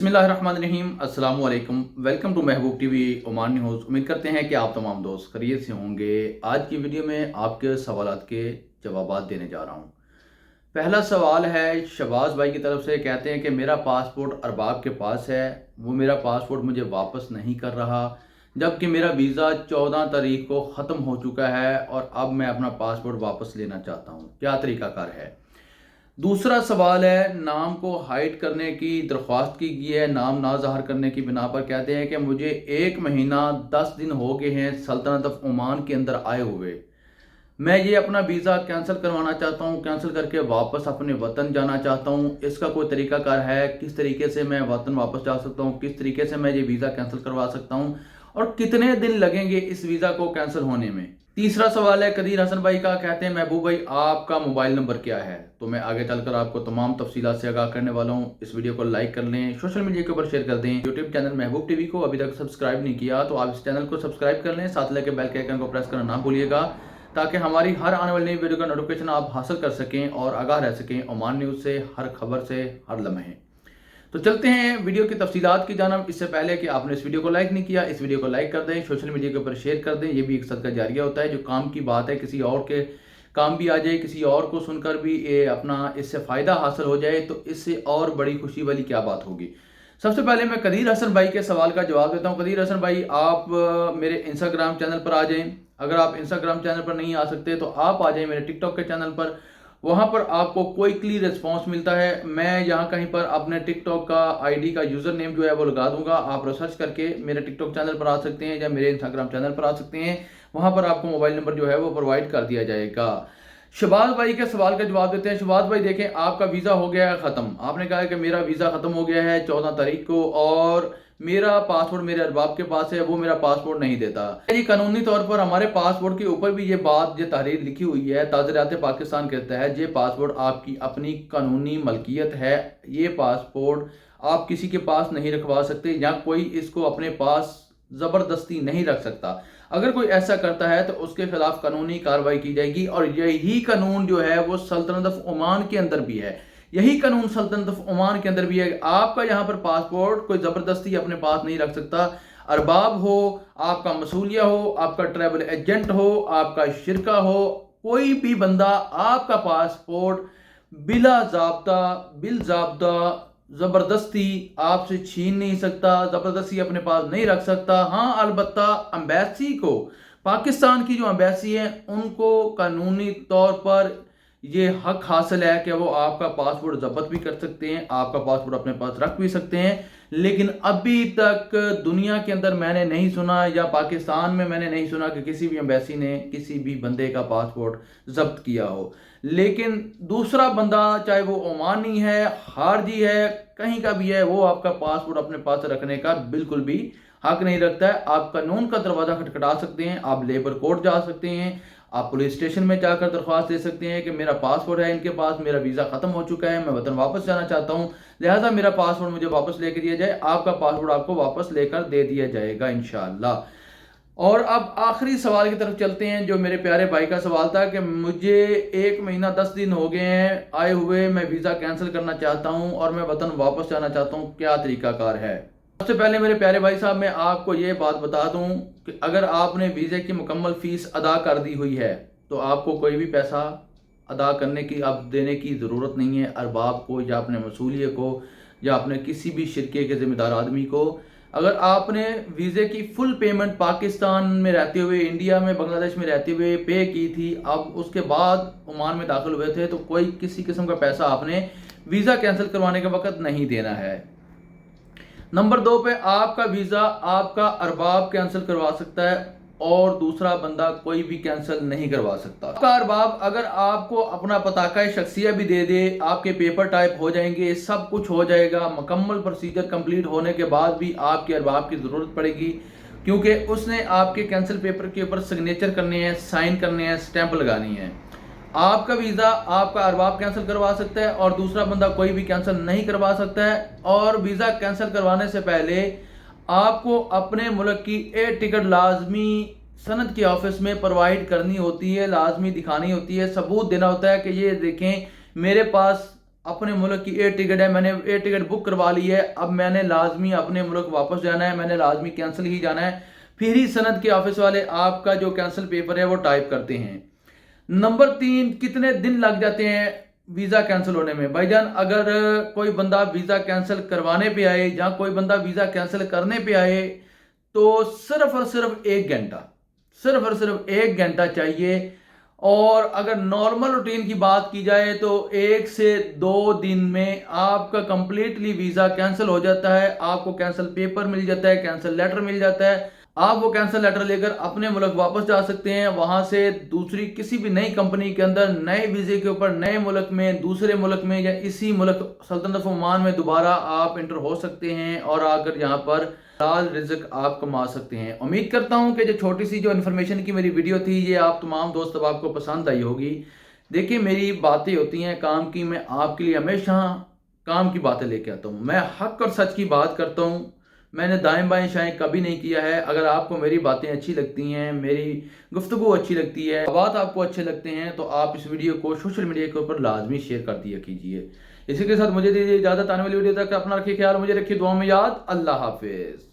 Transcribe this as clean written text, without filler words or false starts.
बिस्मिल्लाहिर्रहमानिर्रहीम। अस्सलाम वालेकुम। Welcome to Mehboob TV Oman news. उम्मीद करते हैं कि आप तमाम दोस्त खैरियत से होंगे। आज की वीडियो में आपके सवालात के जवाबात देने जा रहा हूं। पहला सवाल है शहबाज भाई की तरफ से। कहते हैं कि मेरा पासपोर्ट अरबाब के पास है, वो मेरा पासपोर्ट मुझे वापस नहीं कर रहा, जबकि मेरा वीज़ा 14 तारीख को ख़त्म हो चुका है और अब मैं अपना पासपोर्ट वापस लेना चाहता हूँ, क्या तरीक़ाकार है। दूसरा सवाल है, नाम को हाइड करने की दरख्वास्त की गई है, नाम ना ज़ाहिर करने की बिना पर। कहते हैं कि मुझे 1 महीना 10 दिन हो गए हैं सल्तनत ऑफ ओमान के अंदर आए हुए। मैं ये अपना वीज़ा कैंसिल करवाना चाहता हूँ, कैंसिल करके वापस अपने वतन जाना चाहता हूँ। इसका कोई तरीकाकार है? किस तरीके से मैं वतन वापस जा सकता हूँ, किस तरीके से मैं ये वीज़ा कैंसिल करवा सकता हूँ और कितने दिन लगेंगे इस वीज़ा को कैंसिल होने में। तीसरा सवाल है कदीर हसन भाई का। कहते हैं महबूब भाई आपका मोबाइल नंबर क्या है। तो मैं आगे चलकर आपको तमाम तफसीलात से आगाह करने वाला हूँ। इस वीडियो को लाइक कर लें, सोशल मीडिया के ऊपर शेयर कर दें। यूट्यूब चैनल महबूब टीवी को अभी तक सब्सक्राइब नहीं किया तो आप इस चैनल को सब्सक्राइब कर लें, साथ लेके बेल के आइकन को प्रेस करना ना भूलिएगा, ताकि हमारी हर आने वाली नई वीडियो का नोटिफिकेशन आप हासिल कर सकें और आगाह रह सकें ओमान न्यूज़ से, हर खबर से, हर लम्हे। तो चलते हैं वीडियो की तफसीलात की जानब। इससे पहले कि आपने इस वीडियो को लाइक नहीं किया, इस वीडियो को लाइक कर दें, सोशल मीडिया के ऊपर शेयर कर दें। ये भी एक सदका जारिया होता है। जो काम की बात है किसी और के काम भी आ जाए, किसी और को सुनकर भी ये अपना इससे फ़ायदा हासिल हो जाए, तो इससे और बड़ी खुशी वाली क्या बात होगी। सबसे पहले मैं कदीर हसन भाई के सवाल का जवाब देता हूँ। कदीर हसन भाई, आप मेरे इंस्टाग्राम चैनल पर आ जाएं। अगर आप इंस्टाग्राम चैनल पर नहीं आ सकते तो आप आ जाएं मेरे टिकटॉक के चैनल पर। वहाँ पर आपको क्विकली रिस्पॉन्स मिलता है। मैं यहाँ कहीं पर अपने टिकटॉक का आईडी का यूज़र नेम जो है वो लगा दूंगा। आप रिसर्च करके मेरे टिकटॉक चैनल पर आ सकते हैं या मेरे इंस्टाग्राम चैनल पर आ सकते हैं। वहाँ पर आपको मोबाइल नंबर जो है वो प्रोवाइड कर दिया जाएगा। शहबाज भाई के सवाल का जवाब देते हैं। शहबाज भाई देखें, आपका वीज़ा हो गया है ख़त्म। आपने कहा है कि मेरा वीज़ा ख़त्म हो गया है 14 तारीख को और मेरा पासपोर्ट मेरे अरबाब के पास है, वो मेरा पासपोर्ट नहीं देता। ये कानूनी तौर पर हमारे पासपोर्ट के ऊपर भी ये बात, ये तहरीर लिखी हुई है। ताज़रात पाकिस्तान कहता है ये पासपोर्ट आपकी अपनी कानूनी मलकियत है। ये पासपोर्ट आप किसी के पास नहीं रखवा सकते या कोई इसको अपने पास ज़बरदस्ती नहीं रख सकता। अगर कोई ऐसा करता है तो उसके खिलाफ कानूनी कार्रवाई की जाएगी और यही कानून जो है वो सल्तनत ऑफ ओमान के अंदर भी है। यही कानून सल्तनत ऑफ ओमान के अंदर भी है। आपका यहाँ पर पासपोर्ट कोई ज़बरदस्ती अपने पास नहीं रख सकता। अरबाब हो, आपका मसूलिया हो, आपका ट्रैवल एजेंट हो, आपका शिरका हो, कोई भी बंदा आपका पासपोर्ट बिला ज़ाब्ता बिल ज़बरदस्ती आपसे छीन नहीं सकता, ज़बरदस्ती अपने पास नहीं रख सकता। हाँ, अलबत्ता एम्बेसी को, पाकिस्तान की जो एम्बेसी है उनको कानूनी तौर पर ये हक हासिल है कि वो आपका पासपोर्ट जब्त भी कर सकते हैं, आपका पासपोर्ट अपने पास रख भी सकते हैं। लेकिन अभी तक दुनिया के अंदर मैंने नहीं सुना या पाकिस्तान में मैंने नहीं सुना कि किसी भी एम्बेसी ने किसी भी बंदे का पासपोर्ट जब्त किया हो। लेकिन दूसरा बंदा, चाहे वो ओमानी है, खारजी है, कहीं का भी है, वो आपका पासपोर्ट अपने पास रखने का बिल्कुल भी हक नहीं रखता है। आप कानून का दरवाज़ा खटखटा सकते हैं, आप लेबर कोर्ट जा सकते हैं, आप पुलिस स्टेशन में जाकर दरख्वास्त दे सकते हैं कि मेरा पासपोर्ट है इनके पास, मेरा वीज़ा ख़त्म हो चुका है, मैं वतन वापस जाना चाहता हूँ, लिहाजा मेरा पासपोर्ट मुझे वापस लेकर दिया जाए। आपका पासपोर्ट आपको वापस लेकर दे दिया जाएगा इंशाअल्लाह। और अब आखिरी सवाल की तरफ चलते हैं, जो मेरे प्यारे भाई का सवाल था कि मुझे 1 महीना 10 दिन हो गए हैं आए हुए, मैं वीज़ा कैंसिल करना चाहता हूँ और मैं वतन वापस जाना चाहता हूँ, क्या तरीकाकार है। सबसे पहले मेरे प्यारे भाई साहब, मैं आपको ये बात बता दूं कि अगर आपने वीज़े की मुकम्मल फ़ीस अदा कर दी हुई है तो आपको कोई भी पैसा अदा करने की, अब देने की ज़रूरत नहीं है अरबाब को या अपने मसूलिये को या अपने किसी भी शिरके के ज़िम्मेदार आदमी को। अगर आपने वीज़े की फुल पेमेंट पाकिस्तान में रहते हुए, इंडिया में, बांग्लादेश में रहते हुए पे की थी, अब उसके बाद ओमान में दाखिल हुए थे, तो कोई किसी किस्म का पैसा आपने वीज़ा कैंसिल करवाने के वक्त नहीं देना है। नंबर 2 पे आपका वीज़ा आपका अरबाब कैंसिल करवा सकता है और दूसरा बंदा कोई भी कैंसिल नहीं करवा सकता। आपका अरबाब अगर आपको अपना पताका शख्सिया भी दे दे, आपके पेपर टाइप हो जाएंगे, सब कुछ हो जाएगा, मुकम्मल प्रोसीजर कंप्लीट होने के बाद भी आपके अरबाब की ज़रूरत पड़ेगी, क्योंकि उसने आपके कैंसिल पेपर के ऊपर सिग्नेचर करने हैं, साइन करने हैं, स्टैंप लगानी है। आपका वीज़ा आपका अरबाब कैंसिल करवा सकता है और दूसरा बंदा कोई भी कैंसिल नहीं करवा सकता है। और वीज़ा कैंसिल करवाने से पहले आपको अपने मुल्क की एयर टिकट लाजमी सनद के ऑफिस में प्रोवाइड करनी होती है, लाजमी दिखानी होती है, सबूत देना होता है कि ये देखें मेरे पास अपने मुल्क की एयर टिकट है, मैंने एयर टिकट बुक करवा ली है, अब मैंने लाजमी अपने मुल्क वापस जाना है, मैंने लाजमी कैंसिल ही जाना है, फिर ही सनद के ऑफिस वाले आपका जो कैंसिल पेपर है वो टाइप करते हैं। नंबर 3, कितने दिन लग जाते हैं वीज़ा कैंसिल होने में? भाईजान, अगर कोई बंदा वीज़ा कैंसिल करवाने पे आए या कोई बंदा वीज़ा कैंसिल करने पे आए तो सिर्फ और सिर्फ 1 घंटा, सिर्फ और सिर्फ 1 घंटा चाहिए। और अगर नॉर्मल रूटीन की बात की जाए तो 1 से 2 दिन में आपका कंप्लीटली वीज़ा कैंसिल हो जाता है, आपको कैंसिल पेपर मिल जाता है, कैंसिल लेटर मिल जाता है, आप वो कैंसिल लेटर लेकर अपने मुल्क वापस जा सकते हैं। वहां से दूसरी किसी भी नई कंपनी के अंदर नए वीज़े के ऊपर नए मुल्क में, दूसरे मुल्क में या इसी मुल्क सल्तनत ओमान में दोबारा आप इंटर हो सकते हैं और आकर यहाँ पर हलाल रिज़्क आप कमा सकते हैं। उम्मीद करता हूँ कि जो छोटी सी जो इन्फॉर्मेशन की मेरी वीडियो थी ये आप तमाम दोस्त अब आपको पसंद आई होगी। देखिए, मेरी बातें होती हैं काम की, मैं आपके लिए हमेशा काम की बातें लेके आता हूँ, मैं हक और सच की बात करता हूँ, मैंने दाएं बाएं शाएं कभी नहीं किया है। अगर आपको मेरी बातें अच्छी लगती हैं, मेरी गुफ्तगू अच्छी लगती है, बात आपको अच्छे लगते हैं तो आप इस वीडियो को सोशल मीडिया के ऊपर लाजमी शेयर कर दिया कीजिए। इसी के साथ मुझे दीजिए इजाज़त। आने वाली वीडियो तक अपना रखिए ख्याल, मुझे रखिए दुआ में याद। अल्लाह हाफिज़।